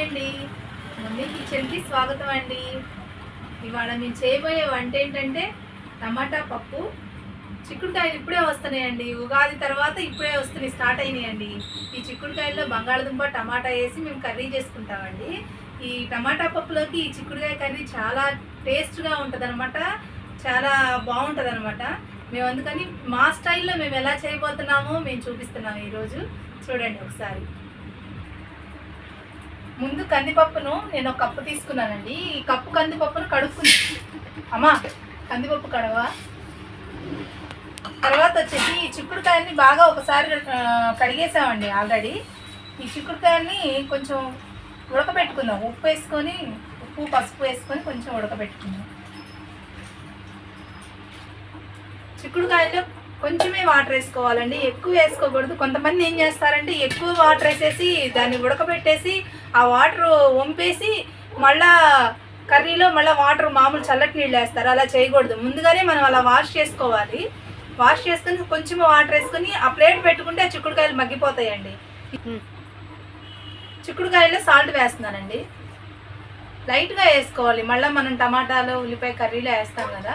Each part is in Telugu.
అండి, ముందే కిచెన్కి స్వాగతం అండి. ఇవాళ మేము చేయబోయే వంట ఏంటంటే టమాటా పప్పు. చిక్కుడుకాయలు ఇప్పుడే వస్తున్నాయండి, ఉగాది తర్వాత ఇప్పుడే వస్తున్నాయి, స్టార్ట్ అయినాయండి. ఈ చిక్కుడుకాయల్లో బంగాళదుంప టమాటా వేసి మేము కర్రీ చేసుకుంటామండి. ఈ టమాటా పప్పులోకి ఈ చిక్కుడుకాయ కర్రీ చాలా టేస్ట్గా ఉంటుంది అనమాట, చాలా బాగుంటుంది అనమాట. మేము అందుకని మా స్టైల్లో మేము ఎలా చేయబోతున్నామో మేము చూపిస్తున్నాము ఈరోజు. చూడండి ఒకసారి. ముందు కందిపప్పును నేను ఒక కప్పు తీసుకున్నానండి. ఈ కప్పు కందిపప్పును కడుక్కుని అమ్మా కందిపప్పు కడవా. తర్వాత వచ్చేసి ఈ చిక్కుడుకాయని బాగా ఒకసారి కడిగేసామండి ఆల్రెడీ. ఈ చిక్కుడుకాయని కొంచెం ఉడకబెట్టుకుందాం, ఉప్పు పసుపు వేసుకొని కొంచెం ఉడకబెట్టుకుందాం. చిక్కుడుకాయలో కొంచెమే వాటర్ వేసుకోవాలండి, ఎక్కువ వేసుకోకూడదు. కొంతమంది ఏం చేస్తారంటే ఎక్కువ వాటర్ వేసేసి దాన్ని ఉడకబెట్టేసి ఆ వాటర్ వంపేసి మళ్ళా కర్రీలో మళ్ళీ వాటర్ మామూలు చల్లటి నీళ్ళు వేస్తారు. అలా చేయకూడదు. ముందుగానే మనం అలా వాష్ చేసుకోవాలి. వాష్ చేసుకుని కొంచెం వాటర్ వేసుకొని ఆ ప్లేట్ పెట్టుకుంటే ఆ చిక్కుడుకాయలు మగ్గిపోతాయండి. చిక్కుడుకాయలో సాల్ట్ వేస్తున్నానండి, లైట్గా వేసుకోవాలి. మళ్ళీ మనం టమాటాలు ఉల్లిపాయ కర్రీలో వేస్తాం కదా.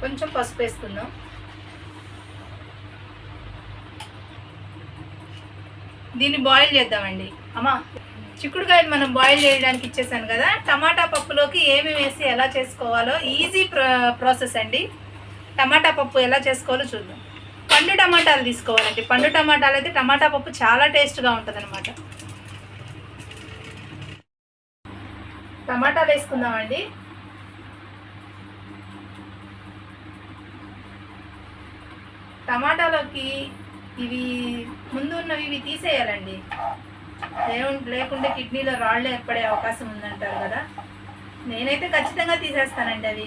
కొంచెం పసుపు వేసుకుందాం. దీన్ని బాయిల్ చేద్దామండి. అమ్మా చిక్కుడుకాయలు మనం బాయిల్ చేయడానికి ఇచ్చేసాను కదా. టమాటా పప్పులోకి ఏమేమి వేసి ఎలా చేసుకోవాలో ఈజీ ప్రాసెస్ అండి. టమాటా పప్పు ఎలా చేసుకోవాలో చూద్దాం. పండు టమాటాలు తీసుకోవాలండి. పండు టమాటాలు అయితే టమాటా పప్పు చాలా టేస్ట్గా ఉంటుంది అనమాట. టమాటాలు వేసుకుందామండి. టమాటాలోకి ఇవి ముందు ఉన్నవి ఇవి తీసేయాలండి, లేకుంటే కిడ్నీలో రాళ్ళు ఏర్పడే అవకాశం ఉందంటారు కదా. నేనైతే ఖచ్చితంగా తీసేస్తానండి అవి.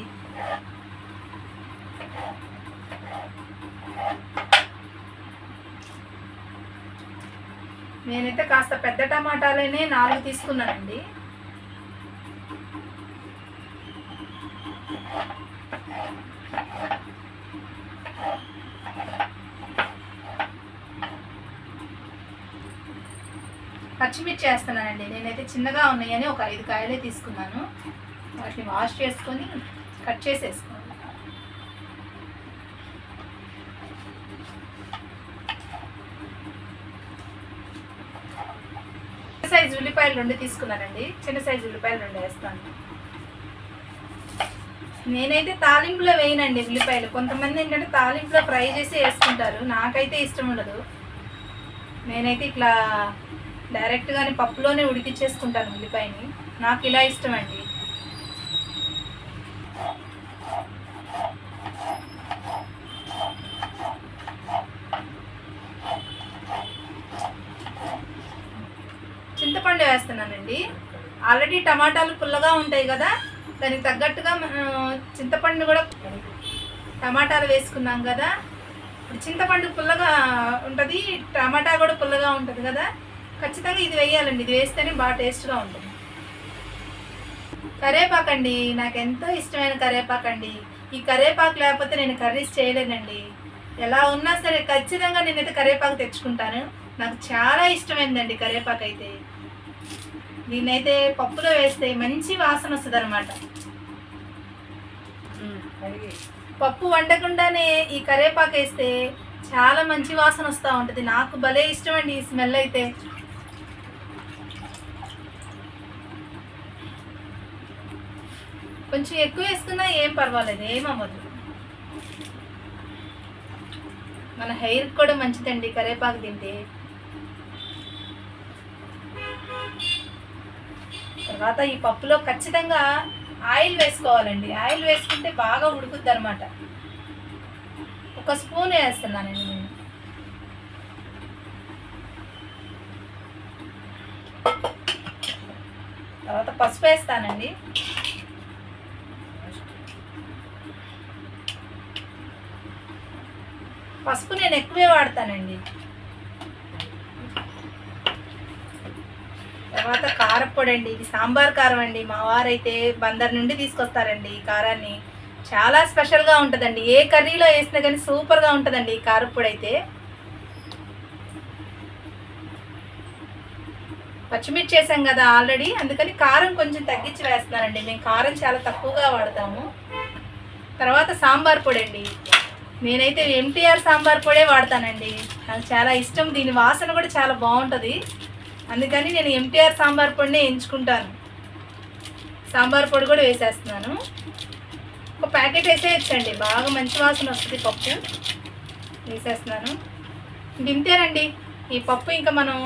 నేనైతే కాస్త పెద్ద టమాటాలనే 4 తీసుకున్నానండి. పచ్చిమిర్చి వేస్తున్నానండి. నేనైతే చిన్నగా ఉన్నాయని ఒక 5 కాయలే తీసుకున్నాను. వాటిని వాష్ చేసుకొని కట్ చేసేసుకోండి. చిన్న సైజు ఉల్లిపాయలు 2 తీసుకున్నానండి. చిన్న సైజు ఉల్లిపాయలు 2 వేస్తాను. నేనైతే తాలింపులో వేయనండి ఉల్లిపాయలు. కొంతమంది ఏంటంటే తాలింపులో ఫ్రై చేసి వేసుకుంటారు, నాకైతే ఇష్టం ఉండదు. నేనైతే ఇట్లా డైరెక్ట్గానే పప్పులోనే ఉడికిచ్చేసుకుంటాను ఉల్లిపాయని. నాకు ఇలా ఇష్టం అండి. చింతపండు వేస్తున్నానండి. ఆల్రెడీ టమాటాలు పుల్లగా ఉంటాయి కదా, దానికి తగ్గట్టుగా చింతపండు కూడా, టమాటాలు వేసుకున్నాం కదా, ఇప్పుడు చింతపండు పుల్లగా ఉంటుంది, టమాటా కూడా పుల్లగా ఉంటుంది కదా. ఖచ్చితంగా ఇది వేయాలండి. ఇది వేస్తేనే బాగా టేస్ట్గా ఉంటుంది. కరివేపాకండి, నాకు ఎంతో ఇష్టమైన కరివేపాకండి. ఈ కరివేపాకు లేకపోతే నేను కర్రీస్ చేయలేనండి. ఎలా ఉన్నా సరే ఖచ్చితంగా నేనైతే కరివేపాకు తెచ్చుకుంటాను. నాకు చాలా ఇష్టమైందండి కరివేపాకు అయితే. దీన్నైతే పప్పులో వేస్తే మంచి వాసన వస్తుంది అనమాట. పప్పు వండకుండానే ఈ కరివేపాకు వేస్తే చాలా మంచి వాసన వస్తూ ఉంటుంది. నాకు భలే ఇష్టం అండి ఈ స్మెల్ అయితే. కొంచెం ఎక్కువ వేసుకున్నా ఏం పర్వాలేదు, ఏమవ్వదు. మన హెయిర్కి కూడా మంచిదండి కరివేపాకు తింటే. తర్వాత ఈ పప్పులో ఖచ్చితంగా ఆయిల్ వేసుకోవాలండి. ఆయిల్ వేసుకుంటే బాగా ఉడుకుద్ది అనమాట. 1 స్పూన్ వేస్తున్నానండి నేను. తర్వాత పసుపు వేస్తానండి. పసుపు నేను ఎక్కువే వాడతానండి. తర్వాత కారపొడి అండి. ఇది సాంబార్ కారం అండి. మా వారైతే బందర్ నుండి తీసుకొస్తారండి ఈ కారాన్ని. చాలా స్పెషల్గా ఉంటుందండి. ఏ కర్రీలో వేసినా కానీ సూపర్గా ఉంటుందండి ఈ కారపొడి అయితే. పచ్చిమిర్చి వేసాం కదా ఆల్రెడీ, అందుకని కారం కొంచెం తగ్గించి వేస్తున్నానండి. మేము కారం చాలా తక్కువగా వాడతాము. తర్వాత సాంబార్ పొడి అండి. నేనైతే ఎంటీఆర్ సాంబార్ పొడే వాడతానండి. నాకు చాలా ఇష్టం. దీని వాసన కూడా చాలా బాగుంటుంది. అందుకని నేను ఎంటీఆర్ సాంబార్ పొడినే ఎంచుకుంటాను. సాంబార్ పొడి కూడా వేసేస్తున్నాను. ఒక ప్యాకెట్ వేసేయచ్చండి, బాగా మంచి వాసన వస్తుంది. పప్పు వేసేస్తున్నాను. ఇంతేనండి ఈ పప్పు. ఇంకా మనం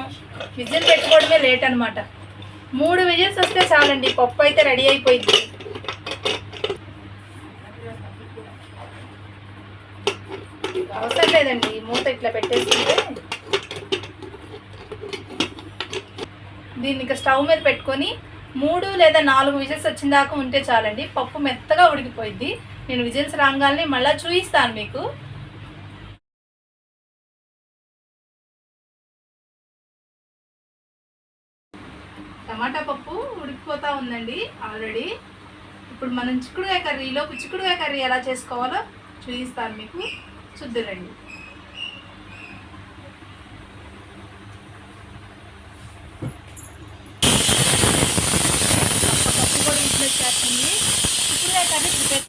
విజిల్ పెట్టుకోవడమే లేట్ అనమాట. 3 విజిల్స్ వస్తే చాలండి, పప్పు అయితే రెడీ అయిపోయింది. అవసరం లేదండి, మూత ఇట్లా పెట్టేసుకుంటే దీన్ని ఇంకా స్టవ్ మీద పెట్టుకొని 3 లేదా 4 విజిల్స్ వచ్చిన దాకా ఉంటే చాలండి. పప్పు మెత్తగా ఉడికిపోయింది. నేను విజిల్స్ రాగానే మళ్ళీ చూపిస్తాను మీకు. టమాటా పప్పు ఉడికిపోతూ ఉందండి ఆల్రెడీ. ఇప్పుడు మనం చిక్కుడుకాయ కర్రీ ఎలా చేసుకోవాలో చూపిస్తాను మీకు. చూద్దురండి. పప్పు కూడా ఇంట్లో చేస్తుంది. చిక్కుడుకాయ కర్రీ ప్రిపేర్.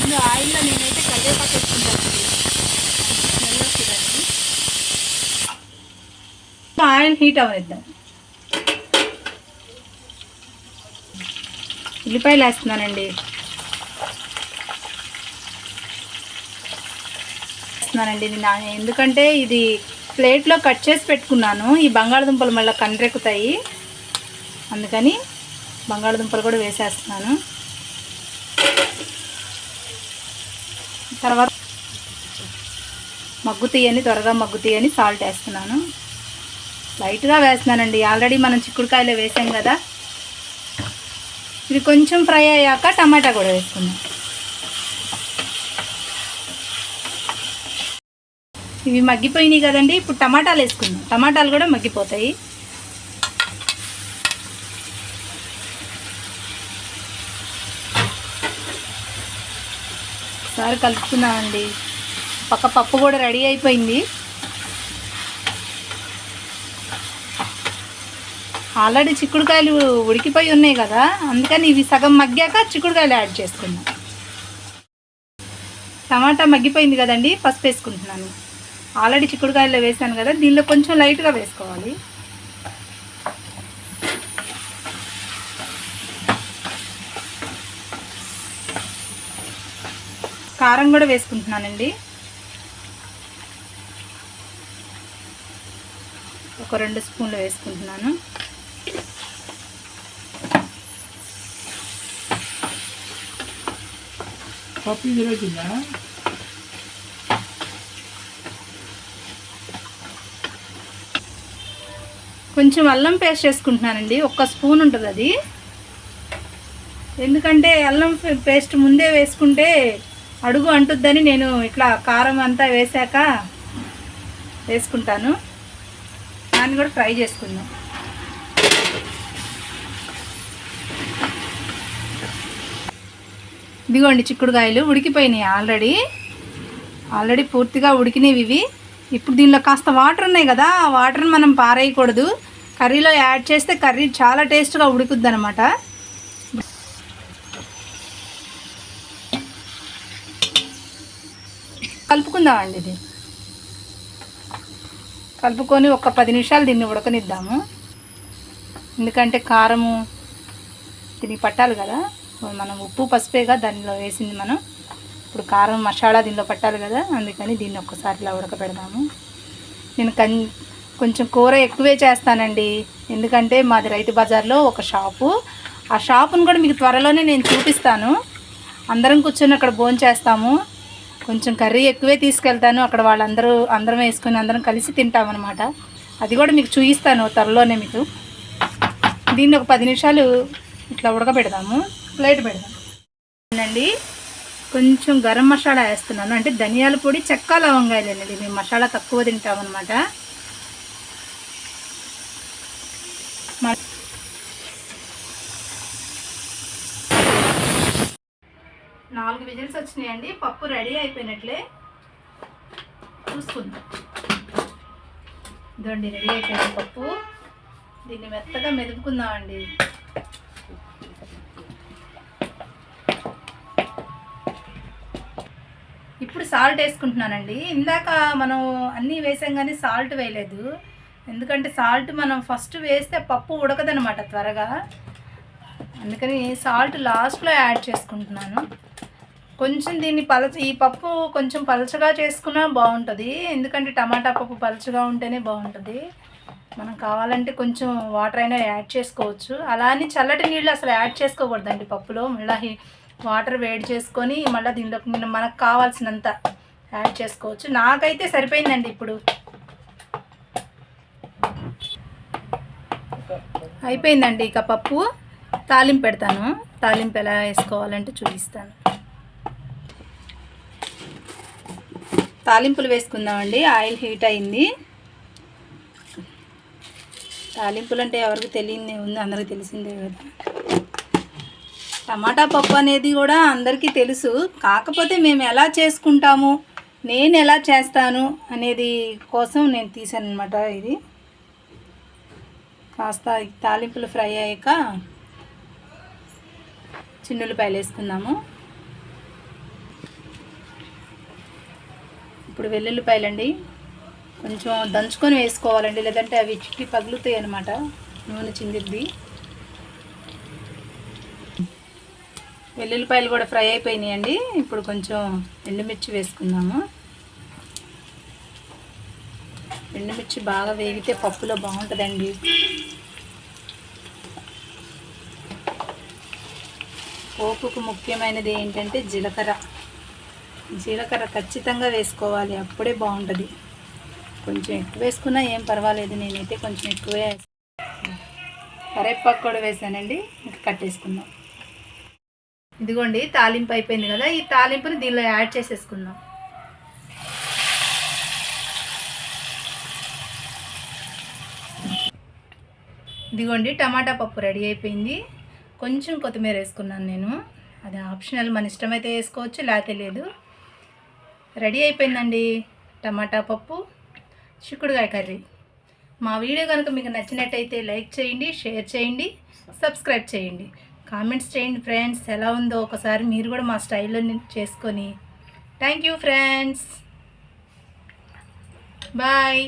ముందు ఆయిల్లో నేనైతే కరివేపాకు వేసుకుంటానండి, స్మెల్ వస్తుందండి. ఆయిల్ హీట్ అవనిద్దాం. ఉల్లిపాయలు వేస్తున్నానండి. ఎందుకంటే ఇది ప్లేట్లో కట్ చేసి పెట్టుకున్నాను. ఈ బంగాళదుంపలు మళ్ళీ కండ్రెక్కుతాయి, అందుకని బంగాళదుంపలు కూడా వేసేస్తున్నాను. తర్వాత త్వరగా మగ్గుతాయని సాల్ట్ వేస్తున్నాను. లైట్గా వేస్తున్నానండి. ఆల్రెడీ మనం చిక్కుడుకాయలో వేసాం కదా. ఇది కొంచెం ఫ్రై అయ్యాక టమాటా కూడా వేసుకుందాం. ఇవి మగ్గిపోయినాయి కదండి. ఇప్పుడు టమాటాలు వేసుకుందాం. టమాటాలు కూడా మగ్గిపోతాయి. ఒకసారి కలుపుకున్నామండి. పక్క పప్పు కూడా రెడీ అయిపోయింది. ఆల్రెడీ చిక్కుడుకాయలు ఉడికిపోయి ఉన్నాయి కదా, అందుకని ఇవి సగం మగ్గాక చిక్కుడుకాయలు యాడ్ చేసుకుందాం. టమాటా మగ్గిపోయింది కదండి. పసుపు వేసుకుంటున్నాను. ఆల్రెడీ చిక్కుడుకాయల్లో వేసాను కదా, దీనిలో కొంచెం లైట్గా వేసుకోవాలి. కారం కూడా వేసుకుంటున్నానండి. ఒక 2 స్పూన్లు వేసుకుంటున్నాను. కొంచెం అల్లం పేస్ట్ వేసుకుంటున్నానండి. 1 స్పూన్ ఉంటుంది అది. ఎందుకంటే అల్లం పేస్ట్ ముందే వేసుకుంటే అడుగు అంటుద్దని నేను ఇట్లా కారం అంతా వేసాక వేసుకుంటాను. దాన్ని కూడా ఫ్రై చేసుకుందాం. ఇదిగోండి చిక్కుడుకాయలు ఉడికిపోయినాయి. ఆల్రెడీ పూర్తిగా ఉడికినవి ఇవి. ఇప్పుడు దీనిలో కాస్త వాటర్ ఉన్నాయి కదా, ఆ వాటర్ని మనం పారేయకూడదు. కర్రీలో యాడ్ చేస్తే కర్రీ చాలా టేస్ట్గా ఉడుకుద్ది అనమాట. కలుపుకుందామండి. ఇది కలుపుకొని ఒక 10 నిమిషాలు దీన్ని ఉడకనిద్దాము. ఎందుకంటే కారము దీనికి పట్టాలి కదా. మనం ఉప్పు పసుపేగా దానిలో వేసింది మనం. ఇప్పుడు కారం మసాలా దీనిలో పట్టాలి కదా, అందుకని దీన్ని ఒక్కసారి ఇలా ఉడకపెడదాము. నేను కొంచెం కూర ఎక్కువే చేస్తానండి. ఎందుకంటే మాది రైతు బజార్లో ఒక షాపు. ఆ షాపును కూడా మీకు త్వరలోనే నేను చూపిస్తాను. అందరం కూర్చొని అక్కడ భోంచేస్తాము. కొంచెం కర్రీ ఎక్కువే తీసుకెళ్తాను. అక్కడ అందరం వేసుకొని అందరం కలిసి తింటామన్నమాట. అది కూడా మీకు చూపిస్తాను త్వరలోనే మీకు. దీన్ని ఒక 10 నిమిషాలు ఇట్లా ఉడకబెడదాము. ప్లేట్ పెడదాం అండి. కొంచెం గరం మసాలా వేస్తున్నాను, అంటే ధనియాల పొడి, చెక్క, లవంగాయలేనండి. మేము మసాలా తక్కువ తింటామన్నమాట. 4 విజిల్స్ వచ్చినాయండి. పప్పు రెడీ అయిపోయినట్లే. చూసుకుందాం. ఇదండి రెడీ అయిపోయింది పప్పు. దీన్ని మెత్తగా మెదుపుకుందామండి. ఇప్పుడు సాల్ట్ వేసుకుంటున్నానండి. ఇందాక మనం అన్నీ వేసాం కానీ సాల్ట్ వేయలేదు. ఎందుకంటే సాల్ట్ మనం ఫస్ట్ వేస్తే పప్పు ఉడకదనమాట త్వరగా. అందుకని సాల్ట్ లాస్ట్లో యాడ్ చేసుకుంటున్నాను. కొంచెం దీన్ని ఈ పప్పు కొంచెం పలచగా చేసుకున్నా బాగుంటుంది. ఎందుకంటే టమాటా పప్పు పలచగా ఉంటేనే బాగుంటుంది. మనం కావాలంటే కొంచెం వాటర్ అయినా యాడ్ చేసుకోవచ్చు. అలా అని చల్లటి నీళ్ళు అసలు యాడ్ చేసుకోకూడదండి పప్పులో. మళ్ళీ వాటర్ వేడి చేసుకొని మళ్ళీ దీనిలోకి మనకు కావాల్సినంత యాడ్ చేసుకోవచ్చు. నాకైతే సరిపోయిందండి. ఇప్పుడు అయిపోయిందండి. ఇక పప్పు తాలింపు పెడతాను. తాలింపు ఎలా వేసుకోవాలంటే చూపిస్తాను. తాలింపులు వేసుకుందామండి. ఆయిల్ హీట్ అయింది. తాలింపులు అంటే ఎవరికి తెలియదే ఉంది, అందరికీ తెలిసిందే కదా. టమాటా పప్పు అనేది కూడా అందరికీ తెలుసు. కాకపోతే మేము ఎలా చేసుకుంటాము, నేను ఎలా చేస్తాను అనేది కోసం నేను తీసాను అనమాట. ఇది కాస్త తాలింపులు ఫ్రై అయ్యాక చిన్నులపాయలు వేసుకుందాము. ఇప్పుడు వెల్లుల్లిపాయలండి కొంచెం దంచుకొని వేసుకోవాలండి, లేదంటే అవి చిట్టి పగులుతాయి అన్నమాట. నూనె చిందిద్ది. వెల్లుల్లిపాయలు కూడా ఫ్రై అయిపోయినాయండి. ఇప్పుడు కొంచెం ఎండుమిర్చి వేసుకుందాము. ఎండుమిర్చి బాగా వేగితే పప్పులో బాగుంటుందండి. పోపుకు ముఖ్యమైనది ఏంటంటే జీలకర్ర ఖచ్చితంగా వేసుకోవాలి, అప్పుడే బాగుంటుంది. కొంచెం ఎక్కువ వేసుకున్నా ఏం పర్వాలేదు. నేనైతే కొంచెం ఎక్కువే వేస్తాను. కరివేపాకు కూడా వేసానండి. ఇంకా కట్టేసుకుందాం. ఇదిగోండి తాలింపు అయిపోయింది కదా. ఈ తాలింపుని దీనిలో యాడ్ చేసేసుకుందాం. ఇదిగోండి టమాటా పప్పు రెడీ అయిపోయింది. కొంచెం కొత్తిమీర వేసుకున్నాను నేను. అది ఆప్షనల్, మన ఇష్టమైతే వేసుకోవచ్చు, లేకపోతే లేదు. రెడీ అయిపోయిందండి టమాటా పప్పు, చిక్కుడుకాయ కర్రీ. మా వీడియో కనుక మీకు నచ్చినట్టయితే లైక్ చేయండి, షేర్ చేయండి, సబ్స్క్రైబ్ చేయండి, కామెంట్స్ చేయండి ఫ్రెండ్స్. ఎలా ఉందో ఒకసారి మీరు కూడా మా స్టైల్లో చేసుకొని. Thank you friends, bye.